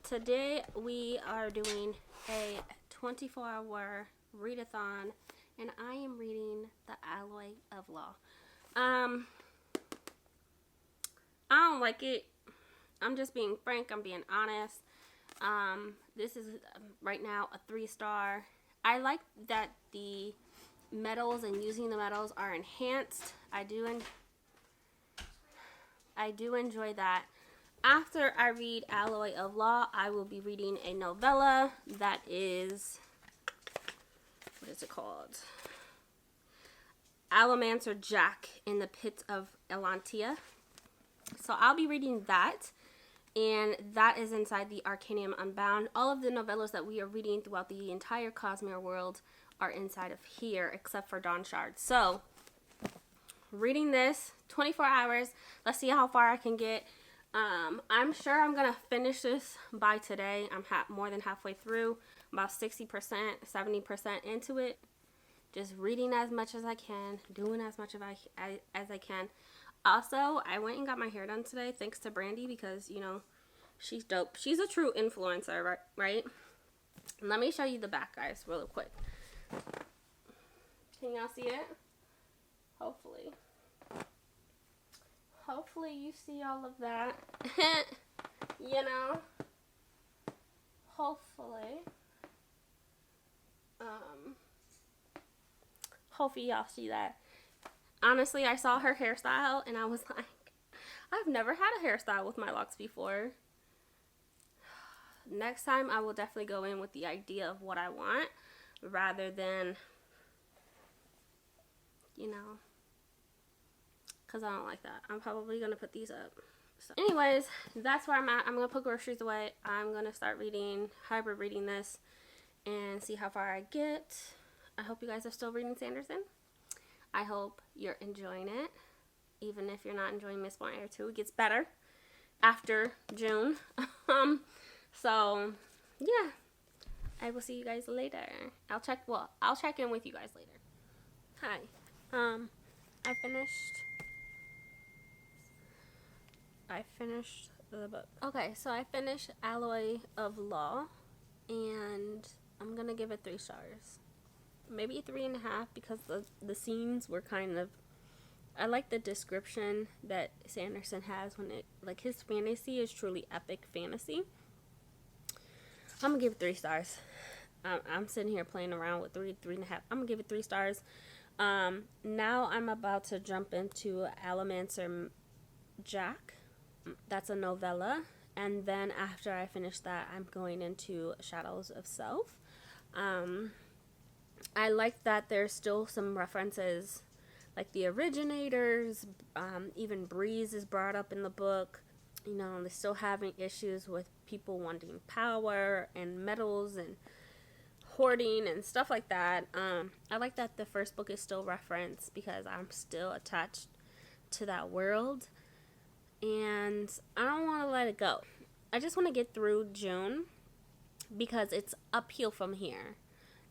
Today we are doing a 24-hour read-a-thon, and I am reading The Alloy of Law. I don't like it. I'm just being frank. I'm being honest. This is right now a 3-star. I like that the metals and using the metals are enhanced. I do enjoy that. After I read Alloy of Law, I will be reading a novella that is, what is it called? Allomancer Jack in the Pit of Elantris. So I'll be reading that, and that is inside the Arcanium Unbound. All of the novellas that we are reading throughout the entire Cosmere world are inside of here, except for Dawn Shard. So, reading this, 24 hours. Let's see how far I can get. I'm sure I'm going to finish this by today. I'm more than halfway through, about 60%, 70% into it. Just reading as much as I can, doing as much as I can. Also, I went and got my hair done today, thanks to Brandie, because, you know, she's dope. She's a true influencer, right? Let me show you the back, guys, real quick. Can y'all see it? Hopefully. Hopefully you see all of that. You know? Hopefully. Hopefully y'all see that. Honestly, I saw her hairstyle and I was like, I've never had a hairstyle with my locks before. Next time I will definitely go in with the idea of what I want rather than, you know, because I don't like that. I'm probably going to put these up. So anyways, that's where I'm at. I'm going to put groceries away. I'm going to start hybrid reading this and see how far I get. I hope you guys are still reading Sanderson. I hope you're enjoying it. Even if you're not enjoying Misborn Air 2, it gets better after June. So, yeah. I will see you guys later. I'll check in with you guys later. Hi. I finished the book. Okay, so I finished Alloy of Law, and I'm gonna give it 3 stars. Maybe 3.5 because the scenes were kind of, I like the description that Sanderson has when his fantasy is truly epic fantasy. I'm gonna give it 3 stars. I'm sitting here playing around with 3.5. I'm gonna give it 3 stars. Now I'm about to jump into Allomancer Jack. That's a novella, and then after I finish that, I'm going into Shadows of Self. I like that there's still some references, like the originators, even Breeze is brought up in the book. You know, they're still having issues with people wanting power and metals and hoarding and stuff like that. I like that the first book is still referenced because I'm still attached to that world. And I don't want to let it go. I just want to get through June because it's uphill from here.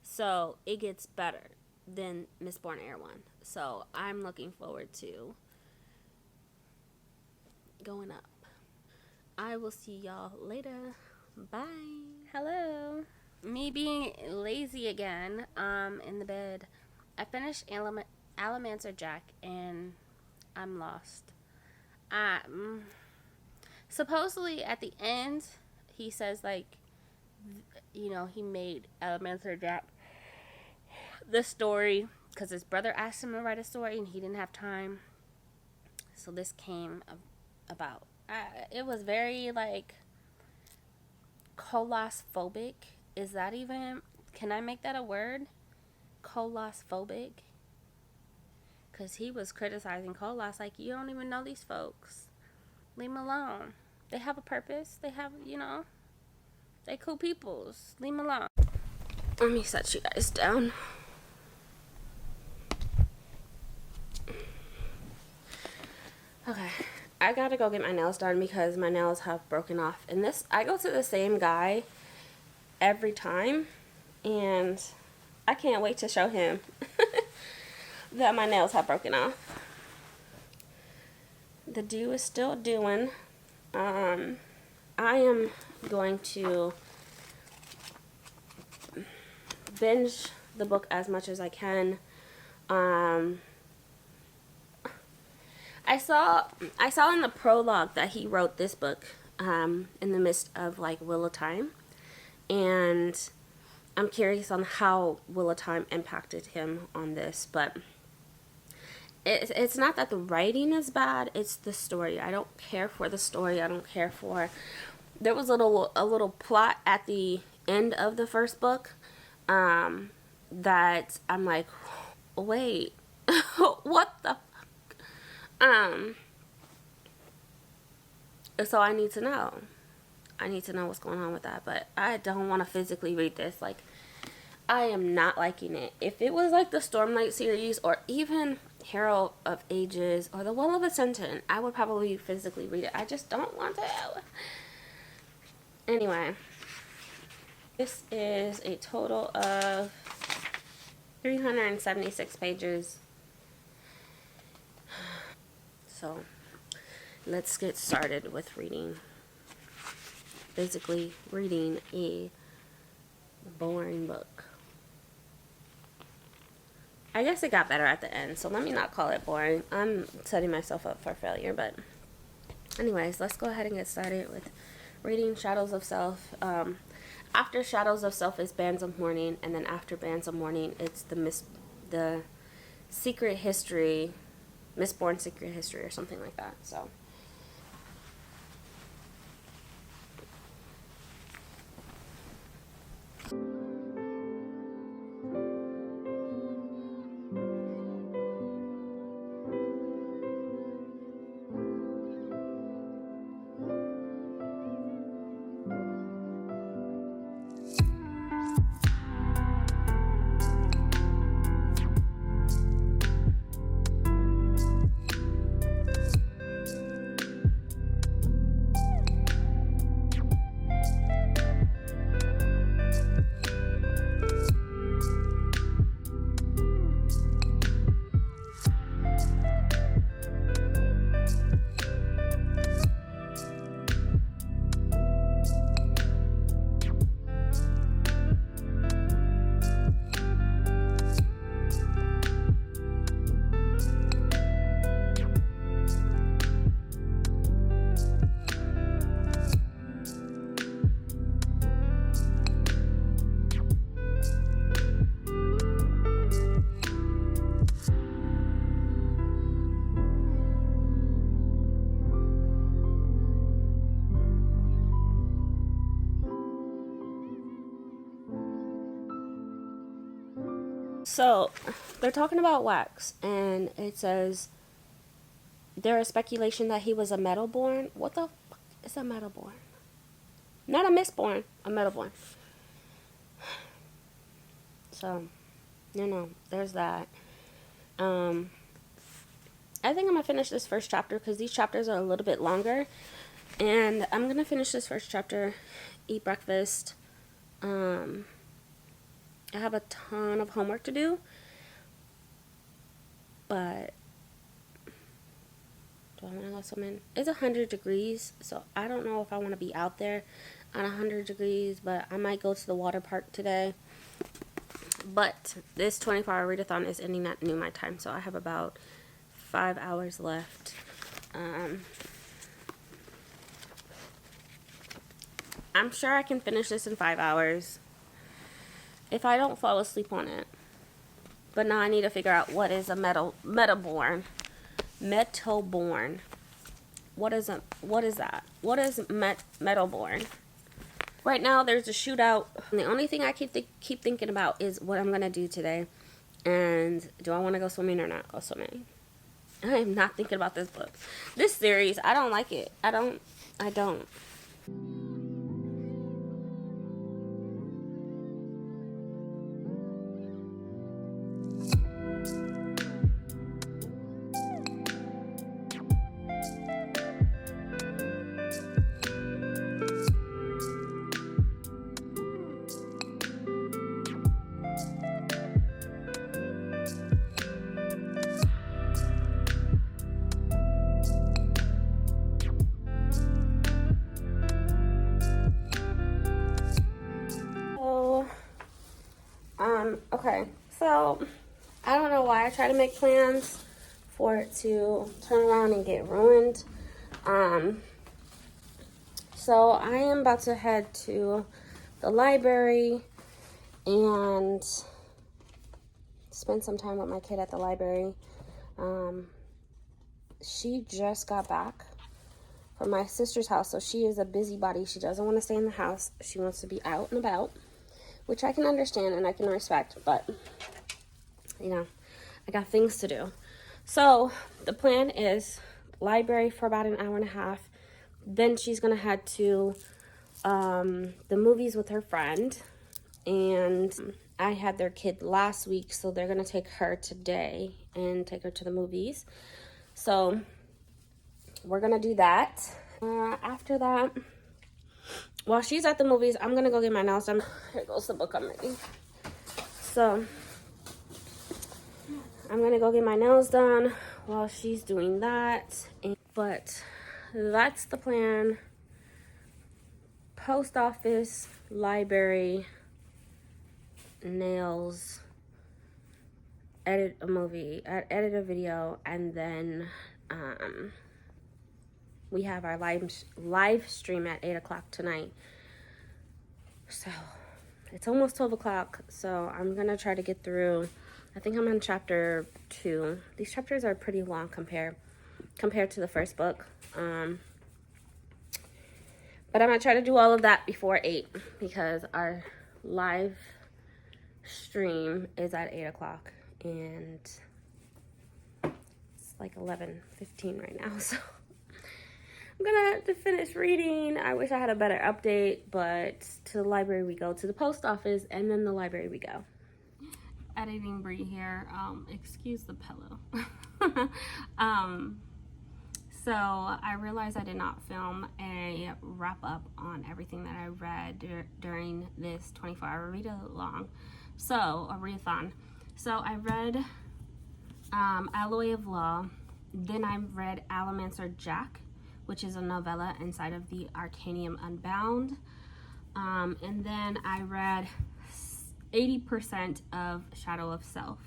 So it gets better than Misborn Air 1. So I'm looking forward to going up. I will see y'all later. Bye. Hello. Me being lazy again, in the bed. I finished Allomancer Jack and I'm lost. Supposedly at the end, he says, like, you know, he made Allomancer Jack the story because his brother asked him to write a story and he didn't have time. So this came about. It was very, like, colossphobic. Is that even, can I make that a word? Colossphobic. Because he was criticizing Colos, like, you don't even know these folks. Leave them alone. They have a purpose. They have, you know, they cool peoples. Leave them alone. Let me set you guys down. Okay. I gotta go get my nails done because my nails have broken off. And this, I go to the same guy every time. And I can't wait to show him that my nails have broken off. The dew is still dewing. I am going to binge the book as much as I can. I saw in the prologue that he wrote this book in the midst of like Wheel of Time, and I'm curious on how Wheel of Time impacted him on this, but it's not that the writing is bad, it's the story. I don't care for the story. I don't care for... There was a little plot at the end of the first book that I'm like, wait, what the fuck? So I need to know. I need to know what's going on with that, but I don't want to physically read this. Like, I am not liking it. If it was like the Stormlight series or even Herald of Ages or the Well of Ascension, I would probably physically read it. I just don't want to. Anyway, this is a total of 376 pages. So let's get started with reading. Basically reading a boring book. I guess it got better at the end, so let me not call it boring. I'm setting myself up for failure, but anyways, let's go ahead and get started with reading Shadows of Self. After Shadows of Self is Bands of Mourning, and then after Bands of Mourning, it's the Secret History, Misborn Secret History, or something like that. So they're talking about Wax, and it says there is speculation that he was a Metalborn. What the fuck is a Metalborn? Not a Misborn, a Metalborn. So, there's that. I think I'm gonna finish this first chapter because these chapters are a little bit longer, and I'm gonna finish this first chapter, eat breakfast. I have a ton of homework to do, but do I want to go swimming? It's 100 degrees, so I don't know if I want to be out there on 100 degrees, but I might go to the water park today. But this 24-hour read-a-thon is ending at noon my time, so I have about 5 hours left. I'm sure I can finish this in 5 hours if I don't fall asleep on it. But now I need to figure out what is a Metalborn. Metalborn. What is that? What is Metalborn? Right now there's a shootout. And the only thing I keep thinking about is what I'm going to do today. And do I want to go swimming or not go swimming? I am not thinking about this book. This series, I don't like it. I don't. Okay, so I don't know why I try to make plans for it to turn around and get ruined. So I am about to head to the library and spend some time with my kid at the library. She just got back from my sister's house, so she is a busybody. She doesn't want to stay in the house. She wants to be out and about, which I can understand and I can respect, but you know, I got things to do. So the plan is library for about an hour and a half. Then she's gonna head to the movies with her friend, and I had their kid last week, so they're gonna take her today and take her to the movies. So we're gonna do that. After that, while she's at the movies, I'm gonna go get my nails done. Here goes the book I'm reading. So I'm gonna go get my nails done while she's doing that. But that's the plan. Post office, library, nails, edit a movie, edit a video, and then we have our live stream at 8 o'clock tonight. So it's almost 12 o'clock, so I'm gonna try to get through. I think I'm on chapter 2. These chapters are pretty long compared to the first book. But I'm gonna try to do all of that before 8 because our live stream is at 8 o'clock and it's like 11:15 right now, so I'm gonna have to finish reading. I wish I had a better update, but to the library we go, to the post office, and then the library we go. Editing Bree here. Excuse the pillow. So I realized I did not film a wrap up on everything that I read during this 24-hour read-along. So, a read-a-thon. So I read Alloy of Law. Then I read Allomancer Jack, which is a novella inside of the Arcanium Unbound. And then I read 80% of Shadow of Self.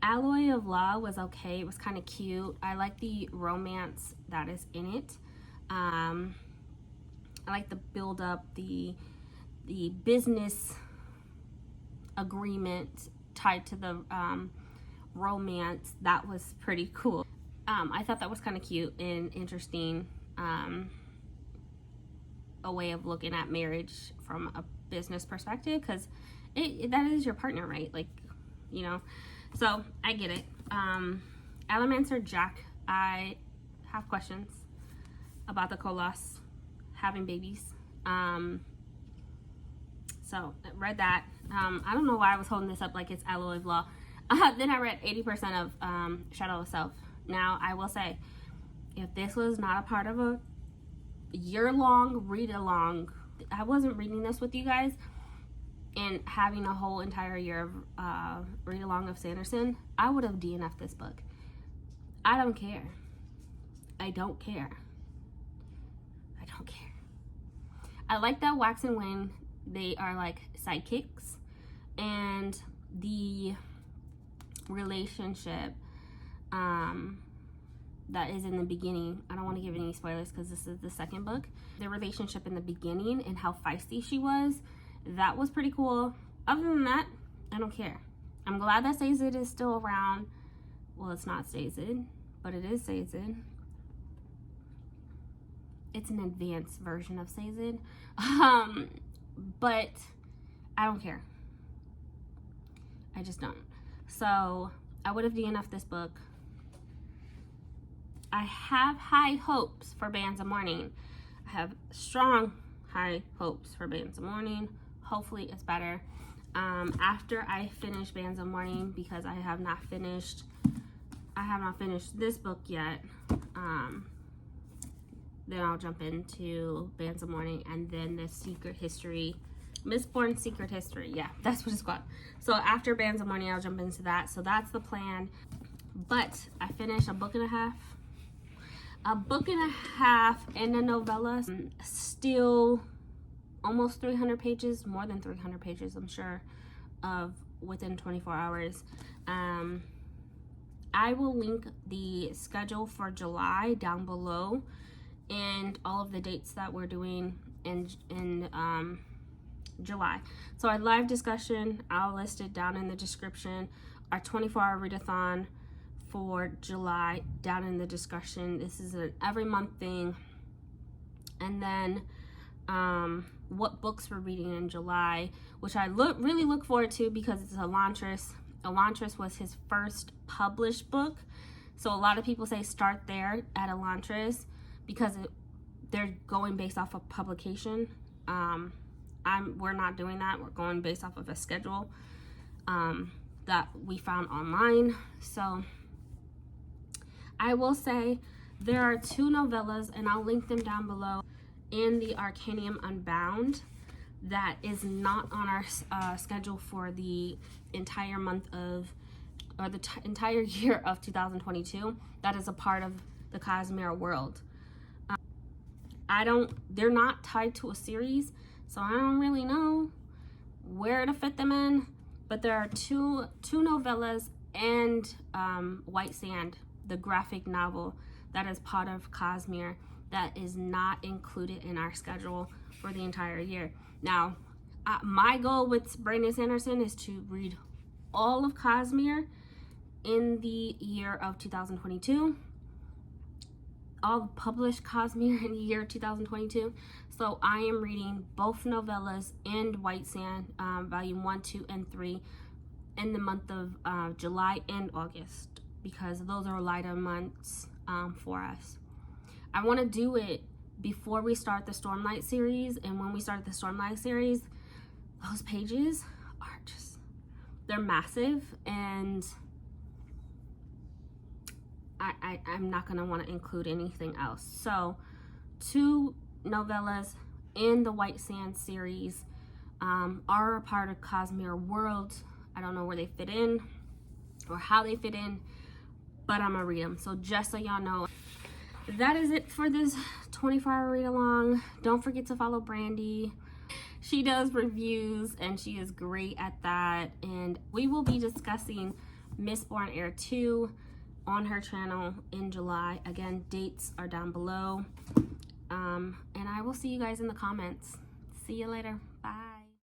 Alloy of Law was okay. It was kind of cute. I like the romance that is in it. I like the build up, the business agreement tied to the romance. That was pretty cool. I thought that was kind of cute and interesting. A way of looking at marriage from a business perspective, because that is your partner, right? Like, you know. So I get it. Allomancer Jack, I have questions about the Colossus having babies. So I read that. I don't know why I was holding this up like it's Alloy of Law. Then I read 80% of Shadow of Self. Now I will say, if this was not a part of a year-long read-along, I wasn't reading this with you guys and having a whole entire year of read-along of Sanderson, I would have DNF'd this book. I don't care. I don't care. I don't care. I like that Wax and Wayne, they are like sidekicks, and the relationship that is in the beginning, I don't want to give any spoilers because this is the second book, the relationship in the beginning and how feisty she was, that was pretty cool. Other than that, I don't care. I'm glad that Sazed is still around. Well, it's not Sazed, but it is Sazed. It's an advanced version of Sazed. But I don't care. I just don't. So I would have DNF'd this book. I have high hopes for Bands of Mourning. I have strong high hopes for Bands of Mourning. Hopefully it's better. After I finish Bands of Mourning, because I have not finished this book yet, then I'll jump into Bands of Mourning and then the Secret History, Misborn Secret History. Yeah, that's what it's called. So after Bands of Mourning, I'll jump into that. So that's the plan. But I finished a book and a half in a novella. Still almost 300 pages, more than 300 pages, I'm sure, of within 24 hours. I will link the schedule for July down below and all of the dates that we're doing in July. So our live discussion, I'll list it down in the description. Our 24-hour read-a-thon for July down in the discussion. This is an every month thing. And then what books we're reading in July, which I really look forward to because it's Elantris. Elantris was his first published book, so a lot of people say start there at Elantris because they're going based off of publication. We're not doing that. We're going based off of a schedule that we found online. So I will say there are 2 novellas, and I'll link them down below, in the Arcanium Unbound that is not on our schedule for the entire month of, or the entire year of 2022. That is a part of the Cosmere world. They're not tied to a series, so I don't really know where to fit them in, but there are two novellas and White Sand, the graphic novel that is part of Cosmere, that is not included in our schedule for the entire year. Now, my goal with Brandie Sanderson is to read all of Cosmere in the year of 2022. All published Cosmere in the year 2022. So I am reading both novellas and White Sand, volume 1, 2, and 3 in the month of July and August, because those are lighter months for us. I want to do it before we start the Stormlight series, and when we start the Stormlight series, those pages are just, they're massive, and I'm not going to want to include anything else. So 2 novellas in the White Sand series are a part of Cosmere world. I don't know where they fit in or how they fit in, but I'm gonna read them. So just so y'all know, that is it for this 24-hour read along. Don't forget to follow Brandie. She does reviews and she is great at that. And we will be discussing Misborn Air 2 on her channel in July. Again, dates are down below. And I will see you guys in the comments. See you later.